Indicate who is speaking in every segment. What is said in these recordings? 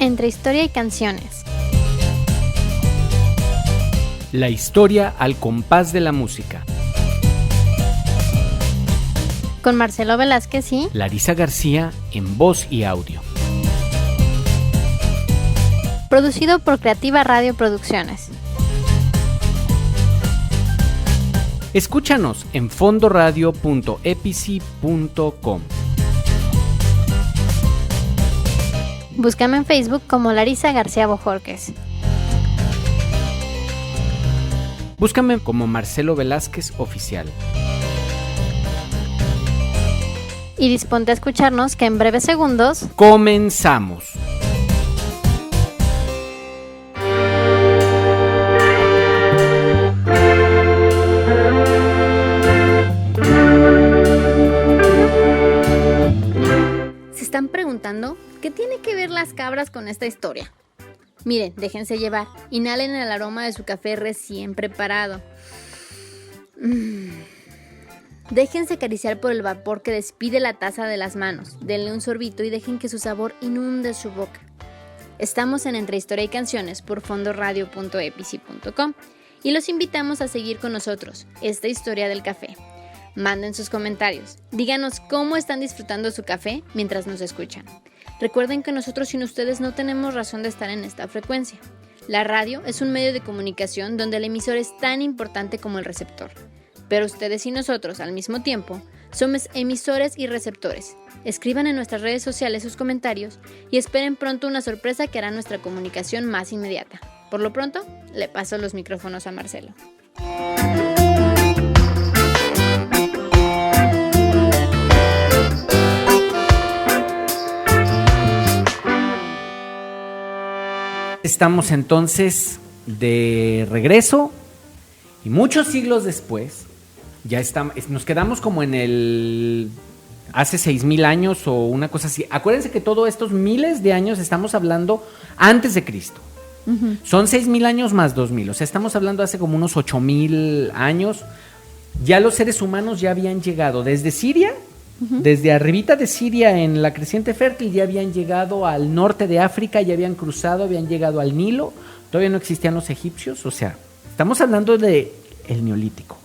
Speaker 1: Entre historia y canciones.
Speaker 2: La historia al compás de la música.
Speaker 1: Con Marcelo Velázquez y
Speaker 2: Larisa García en voz y audio.
Speaker 1: Producido por Creativa Radio Producciones.
Speaker 2: Escúchanos en fondoradio.epici.com.
Speaker 1: Búscame en Facebook como Larisa García Bojorquez.
Speaker 2: Búscame como Marcelo Velázquez Oficial.
Speaker 1: Y disponte a escucharnos que en breves segundos
Speaker 2: ¡comenzamos!
Speaker 1: ¿Se están preguntando qué tiene que ver las cabras con esta historia? Miren, déjense llevar, inhalen el aroma de su café recién preparado. Déjense acariciar por el vapor que despide la taza de las manos. Denle un sorbito y dejen que su sabor inunde su boca. Estamos en Entre Historia y Canciones por fondoradio.epici.com y los invitamos a seguir con nosotros esta historia del café. Manden sus comentarios, díganos cómo están disfrutando su café mientras nos escuchan. Recuerden que nosotros sin ustedes no tenemos razón de estar en esta frecuencia. La radio es un medio de comunicación donde el emisor es tan importante como el receptor. Pero ustedes y nosotros, al mismo tiempo, somos emisores y receptores. Escriban en nuestras redes sociales sus comentarios y esperen pronto una sorpresa que hará nuestra comunicación más inmediata. Por lo pronto, le paso los micrófonos a Marcelo.
Speaker 2: Estamos entonces de regreso y muchos siglos después nos quedamos como en el hace 6,000 años o una cosa así. Acuérdense que todos estos miles de años estamos hablando antes de Cristo. Uh-huh. Son 6,000 años más 2,000, o sea, estamos hablando hace como unos 8,000 años. Ya los seres humanos ya habían llegado desde Siria. Desde arribita de Siria, en la creciente fértil, ya habían llegado al norte de África, ya habían cruzado, habían llegado al Nilo. Todavía no existían los egipcios, o sea, estamos hablando de el Neolítico.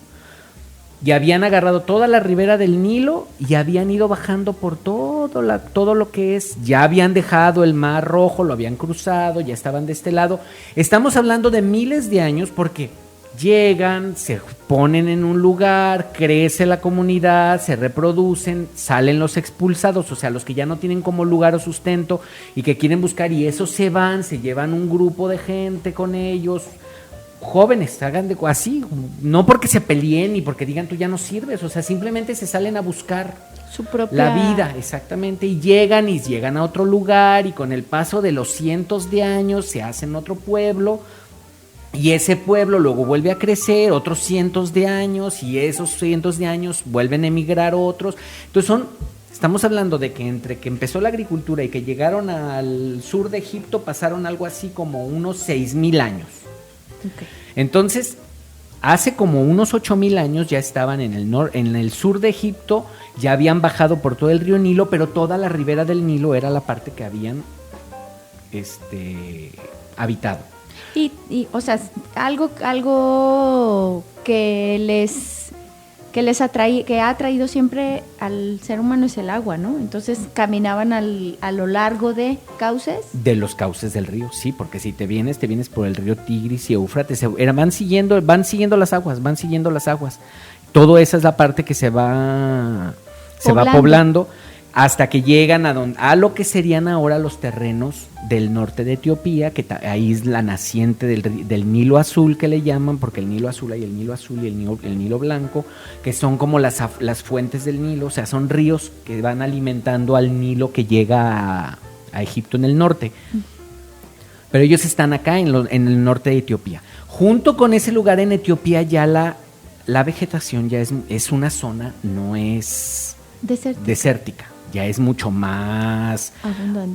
Speaker 2: Y habían agarrado toda la ribera del Nilo y habían ido bajando por todo lo que es. Ya habían dejado el Mar Rojo, lo habían cruzado, ya estaban de este lado. Estamos hablando de miles de años porque llegan, se ponen en un lugar, crece la comunidad, se reproducen, salen los expulsados, o sea, los que ya no tienen como lugar o sustento y que quieren buscar, y esos se van, se llevan un grupo de gente con ellos, jóvenes, hagan de así, no porque se peleen ni porque digan tú ya no sirves, o sea, simplemente se salen a buscar
Speaker 1: su propia
Speaker 2: la vida, exactamente, y llegan a otro lugar y con el paso de los cientos de años se hacen otro pueblo. Y ese pueblo luego vuelve a crecer otros cientos de años y esos cientos de años vuelven a emigrar otros. Entonces estamos hablando de que entre que empezó la agricultura y que llegaron al sur de Egipto pasaron algo así como unos 6,000 años. Okay. Entonces, hace como unos 8,000 años ya estaban en el sur de Egipto, ya habían bajado por todo el río Nilo, pero toda la ribera del Nilo era la parte que habían habitado.
Speaker 3: Y o sea, algo que les ha atraído siempre al ser humano es el agua, ¿no? Entonces caminaban a lo largo de cauces.
Speaker 2: De los cauces del río, sí, porque si te vienes por el río Tigris y Éufrates, van siguiendo las aguas. Todo esa es la parte que se va poblando. Hasta que llegan a lo que serían ahora los terrenos del norte de Etiopía, que ahí es la naciente del Nilo Azul que le llaman, porque el Nilo Azul hay el Nilo Azul y el Nilo Blanco, que son como las fuentes del Nilo, o sea, son ríos que van alimentando al Nilo que llega a Egipto en el norte. Pero ellos están acá en el norte de Etiopía. Junto con ese lugar en Etiopía ya la vegetación ya es una zona, no es desértica. Ya es mucho más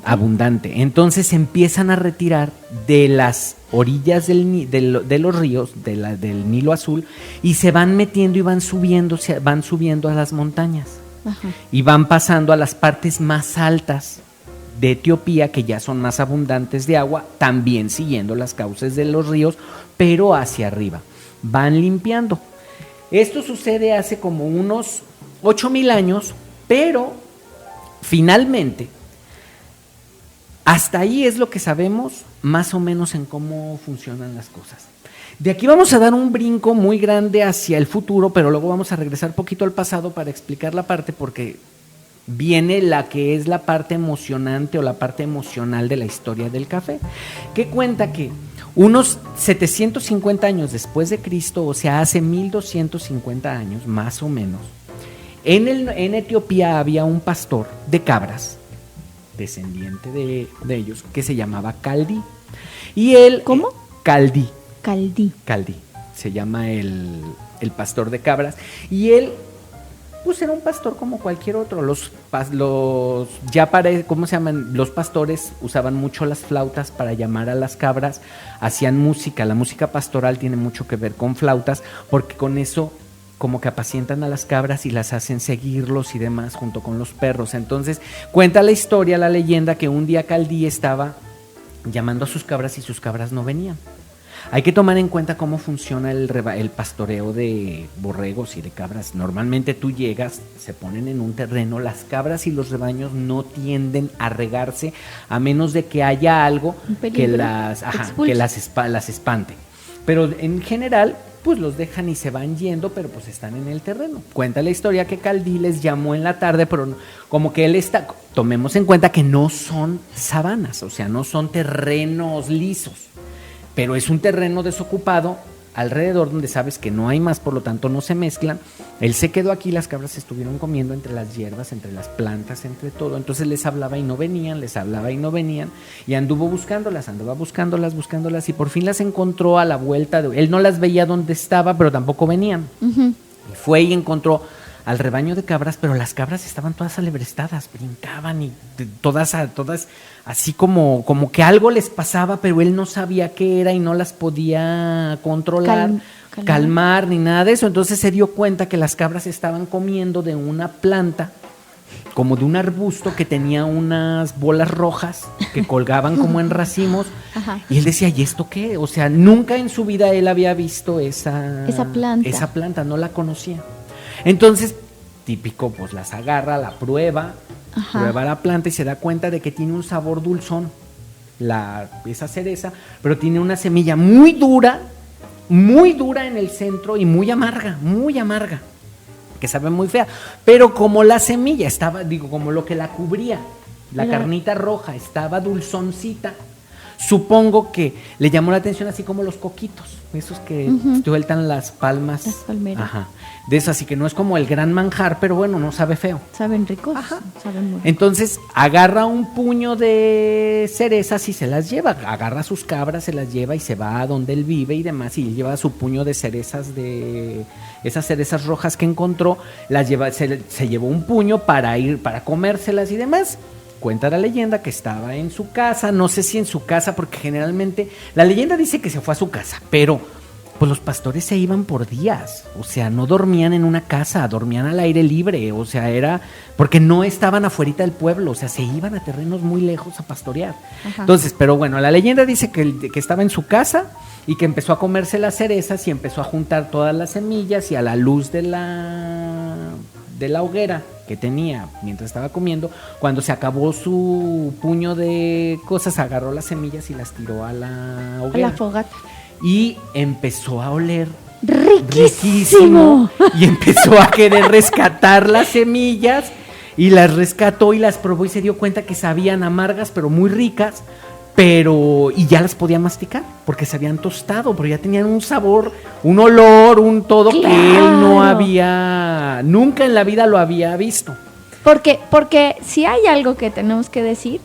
Speaker 2: abundante. Entonces empiezan a retirar de las orillas de los ríos, del Nilo Azul, y se van metiendo y van subiendo a las montañas. Ajá. Y van pasando a las partes más altas de Etiopía, que ya son más abundantes de agua, también siguiendo las cauces de los ríos, pero hacia arriba. Van limpiando. Esto sucede hace como unos 8,000 años, pero finalmente, hasta ahí es lo que sabemos más o menos en cómo funcionan las cosas. De aquí vamos a dar un brinco muy grande hacia el futuro, pero luego vamos a regresar poquito al pasado para explicar la parte, porque viene la que es la parte emocionante o la parte emocional de la historia del café, que cuenta que unos 750 años después de Cristo, o sea, hace 1250 años más o menos, en Etiopía había un pastor de cabras, descendiente de ellos, que se llamaba Caldí. Y él,
Speaker 3: ¿cómo?
Speaker 2: Caldí, se llama el pastor de cabras. Y él, pues era un pastor como cualquier otro. ¿Cómo se llaman? Los pastores usaban mucho las flautas para llamar a las cabras, hacían música. La música pastoral tiene mucho que ver con flautas, porque con eso como que apacientan a las cabras y las hacen seguirlos y demás junto con los perros. Entonces cuenta la historia, la leyenda, que un día Caldí estaba llamando a sus cabras y sus cabras no venían. Hay que tomar en cuenta cómo funciona el pastoreo de borregos y de cabras. Normalmente tú llegas, se ponen en un terreno, las cabras y los rebaños no tienden a regarse a menos de que haya algo que las espante. Pero en general, pues los dejan y se van yendo, pero pues están en el terreno. Cuenta la historia que Caldí les llamó en la tarde, pero como que él está, tomemos en cuenta que no son sabanas, o sea, no son terrenos lisos, pero es un terreno desocupado alrededor donde sabes que no hay más, por lo tanto no se mezclan. Él se quedó aquí, las cabras estuvieron comiendo entre las hierbas, entre las plantas, entre todo. Entonces les hablaba y no venían, y anduvo buscándolas, y por fin las encontró a la vuelta. Él no las veía donde estaba, pero tampoco venían. Uh-huh. Y fue y encontró al rebaño de cabras, pero las cabras estaban todas alebrestadas, brincaban y todas así como que algo les pasaba, pero él no sabía qué era y no las podía controlar, calmar ni nada de eso. Entonces se dio cuenta que las cabras estaban comiendo de una planta, como de un arbusto que tenía unas bolas rojas que colgaban como en racimos. Ajá. Y él decía, ¿y esto qué? O sea, nunca en su vida él había visto esa planta, no la conocía. Entonces, típico, pues las agarra, la prueba la planta y se da cuenta de que tiene un sabor dulzón, esa cereza, pero tiene una semilla muy dura en el centro y muy amarga, que sabe muy fea. Pero como la semilla estaba, como lo que la cubría, la carnita roja estaba dulzoncita, supongo que le llamó la atención, así como los coquitos, esos que sueltan las palmas.
Speaker 3: Las palmeras.
Speaker 2: Ajá. De eso, así que no es como el gran manjar, pero bueno, no sabe feo.
Speaker 3: Saben ricos. Ajá. Saben muy ricos.
Speaker 2: Entonces agarra un puño de cerezas y se las lleva. Agarra a sus cabras, se las lleva y se va a donde él vive y demás. Y lleva su puño de cerezas, esas cerezas rojas que encontró, se llevó un puño para comérselas y demás. Cuenta la leyenda que estaba en su casa, no sé si en su casa, porque generalmente la leyenda dice que se fue a su casa, pero pues los pastores se iban por días, o sea, no dormían en una casa, dormían al aire libre, o sea, era porque no estaban afuerita del pueblo, o sea, se iban a terrenos muy lejos a pastorear. Ajá. Entonces, pero bueno, la leyenda dice que estaba en su casa y que empezó a comerse las cerezas y empezó a juntar todas las semillas y a la luz de la hoguera que tenía mientras estaba comiendo, cuando se acabó su puño de cosas, agarró las semillas y las tiró a la hoguera.
Speaker 3: A la fogata.
Speaker 2: Y empezó a oler
Speaker 3: riquísimo.
Speaker 2: Y empezó a querer rescatar las semillas y las rescató y las probó y se dio cuenta que sabían amargas pero muy ricas, y ya las podía masticar porque se habían tostado, pero ya tenían un sabor, un olor, un todo, claro, que él no había, nunca en la vida lo había visto.
Speaker 3: Porque si hay algo que tenemos que decir,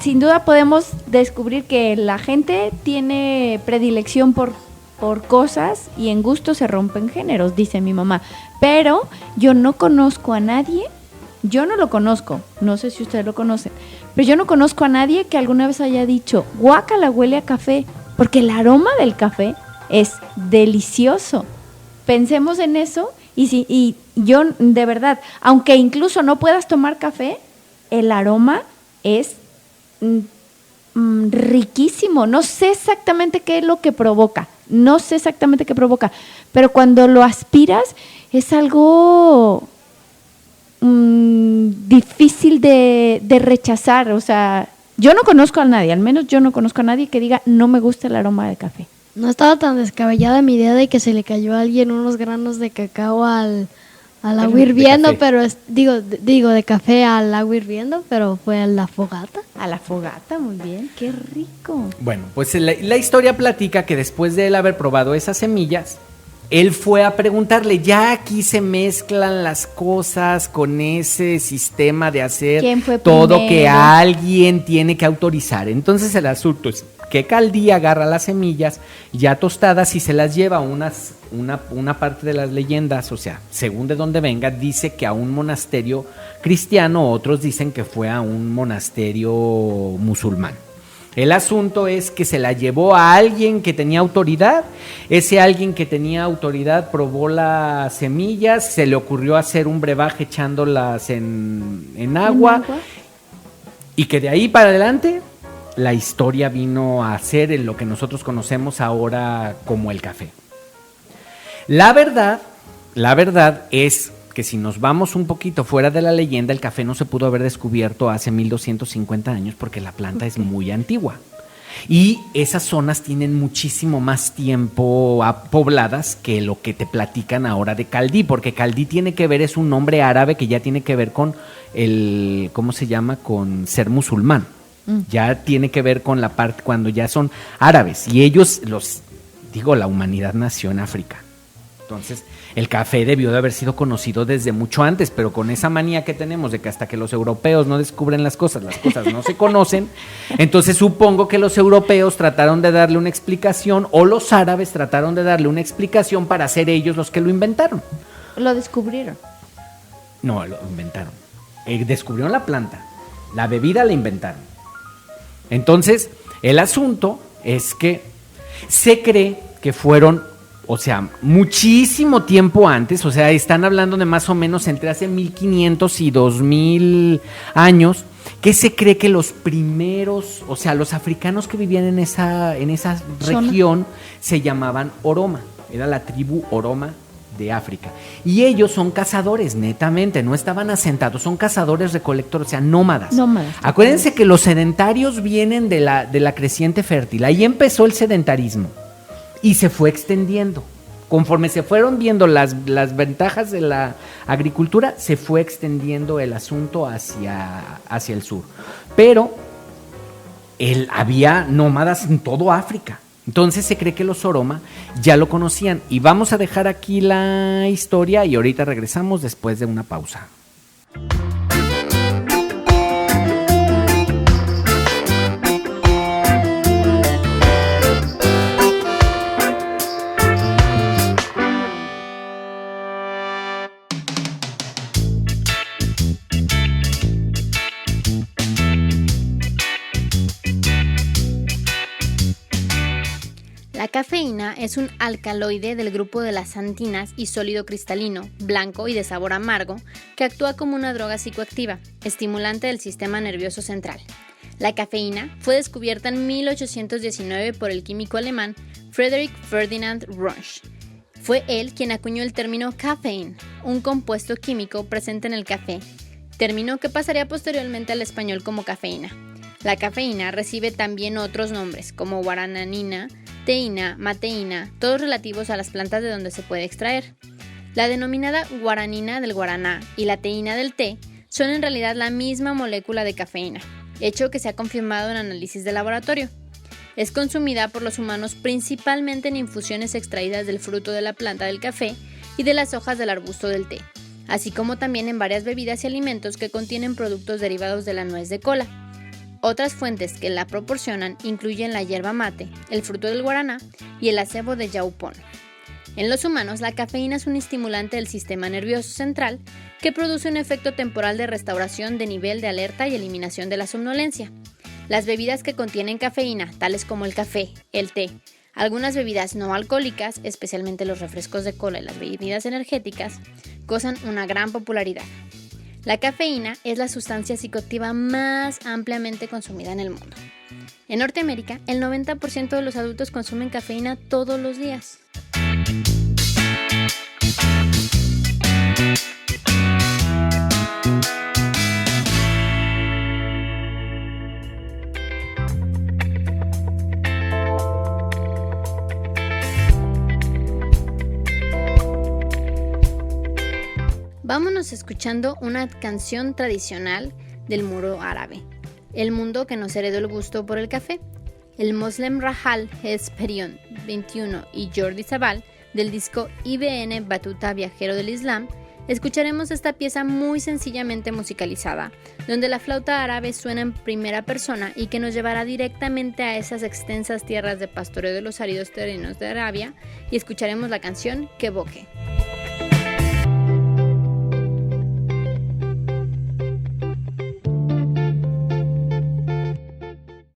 Speaker 3: sin duda podemos descubrir que la gente tiene predilección por cosas y en gusto se rompen géneros, dice mi mamá. Pero yo no conozco a nadie, yo no lo conozco, no sé si ustedes lo conocen, pero yo no conozco a nadie que alguna vez haya dicho, guácala, huele a café, porque el aroma del café es delicioso. Pensemos en eso y yo de verdad, aunque incluso no puedas tomar café, el aroma es riquísimo. No sé exactamente qué es lo que provoca. Pero cuando lo aspiras es algo difícil de rechazar. O sea, yo no conozco a nadie, al menos yo no conozco a nadie que diga no me gusta el aroma de café.
Speaker 4: No estaba tan descabellada mi idea de que se le cayó a alguien unos granos de cacao al agua hirviendo, pero digo de café al agua hirviendo, pero fue a la fogata.
Speaker 3: A la fogata, muy bien, qué rico.
Speaker 2: Bueno, pues la historia platica que después de él haber probado esas semillas, él fue a preguntarle, ya aquí se mezclan las cosas con ese sistema de hacer todo
Speaker 3: primero?
Speaker 2: Que alguien tiene que autorizar. Entonces el asunto es que Caldí agarra las semillas ya tostadas y se las lleva a una parte de las leyendas, o sea, según de dónde venga, dice que a un monasterio cristiano, otros dicen que fue a un monasterio musulmán. El asunto es que se la llevó a alguien que tenía autoridad. Ese alguien que tenía autoridad probó las semillas, se le ocurrió hacer un brebaje echándolas en agua. Y que de ahí para adelante la historia vino a ser en lo que nosotros conocemos ahora como el café. La verdad es que si nos vamos un poquito fuera de la leyenda, el café no se pudo haber descubierto hace 1250 años porque la planta es muy antigua. Y esas zonas tienen muchísimo más tiempo pobladas que lo que te platican ahora de Caldí, porque Caldí tiene que ver, es un nombre árabe que ya tiene que ver con el, ¿cómo se llama? Con ser musulmán. Ya tiene que ver con la parte cuando ya son árabes. Y ellos, la humanidad nació en África. Entonces, el café debió de haber sido conocido desde mucho antes, pero con esa manía que tenemos de que hasta que los europeos no descubren las cosas no se conocen. Entonces, supongo que los europeos trataron de darle una explicación, o los árabes trataron de darle una explicación para ser ellos los que lo inventaron.
Speaker 3: Lo descubrieron.
Speaker 2: No, lo inventaron. Descubrieron la planta. La bebida la inventaron. Entonces, el asunto es que se cree que fueron, o sea, muchísimo tiempo antes, o sea, están hablando de más o menos entre hace 1500 y 2000 años, que se cree que los primeros, o sea, los africanos que vivían en esa región se llamaban Oroma, era la tribu Oroma de África. Y ellos son cazadores, netamente, no estaban asentados, son cazadores recolectores, o sea, nómadas. Acuérdense que los sedentarios vienen de la creciente fértil, ahí empezó el sedentarismo. Y se fue extendiendo. Conforme se fueron viendo las ventajas de la agricultura, se fue extendiendo el asunto hacia el sur. Pero había nómadas en todo África. Entonces se cree que los Oroma ya lo conocían. Y vamos a dejar aquí la historia y ahorita regresamos después de una pausa.
Speaker 1: La cafeína es un alcaloide del grupo de las antinas y sólido cristalino, blanco y de sabor amargo, que actúa como una droga psicoactiva, estimulante del sistema nervioso central. La cafeína fue descubierta en 1819 por el químico alemán Friedrich Ferdinand Runge. Fue él quien acuñó el término caffeine, un compuesto químico presente en el café, término que pasaría posteriormente al español como cafeína. La cafeína recibe también otros nombres, como guaranina, teína, mateína, todos relativos a las plantas de donde se puede extraer. La denominada guaranina del guaraná y la teína del té son en realidad la misma molécula de cafeína, hecho que se ha confirmado en análisis de laboratorio. Es consumida por los humanos principalmente en infusiones extraídas del fruto de la planta del café y de las hojas del arbusto del té, así como también en varias bebidas y alimentos que contienen productos derivados de la nuez de kola. Otras fuentes que la proporcionan incluyen la yerba mate, el fruto del guaraná y el acebo de yaupón. En los humanos, la cafeína es un estimulante del sistema nervioso central que produce un efecto temporal de restauración de nivel de alerta y eliminación de la somnolencia. Las bebidas que contienen cafeína, tales como el café, el té, algunas bebidas no alcohólicas, especialmente los refrescos de cola y las bebidas energéticas, gozan una gran popularidad. La cafeína es la sustancia psicoactiva más ampliamente consumida en el mundo. En Norteamérica, el 90% de los adultos consumen cafeína todos los días. Vámonos escuchando una canción tradicional del mundo árabe, el mundo que nos heredó el gusto por el café. El Moslem Rahal Hesperion 21 y Jordi Sabal, del disco IBN Batuta Viajero del Islam, escucharemos esta pieza muy sencillamente musicalizada, donde la flauta árabe suena en primera persona y que nos llevará directamente a esas extensas tierras de pastoreo de los áridos terrenos de Arabia, y escucharemos la canción Keboke.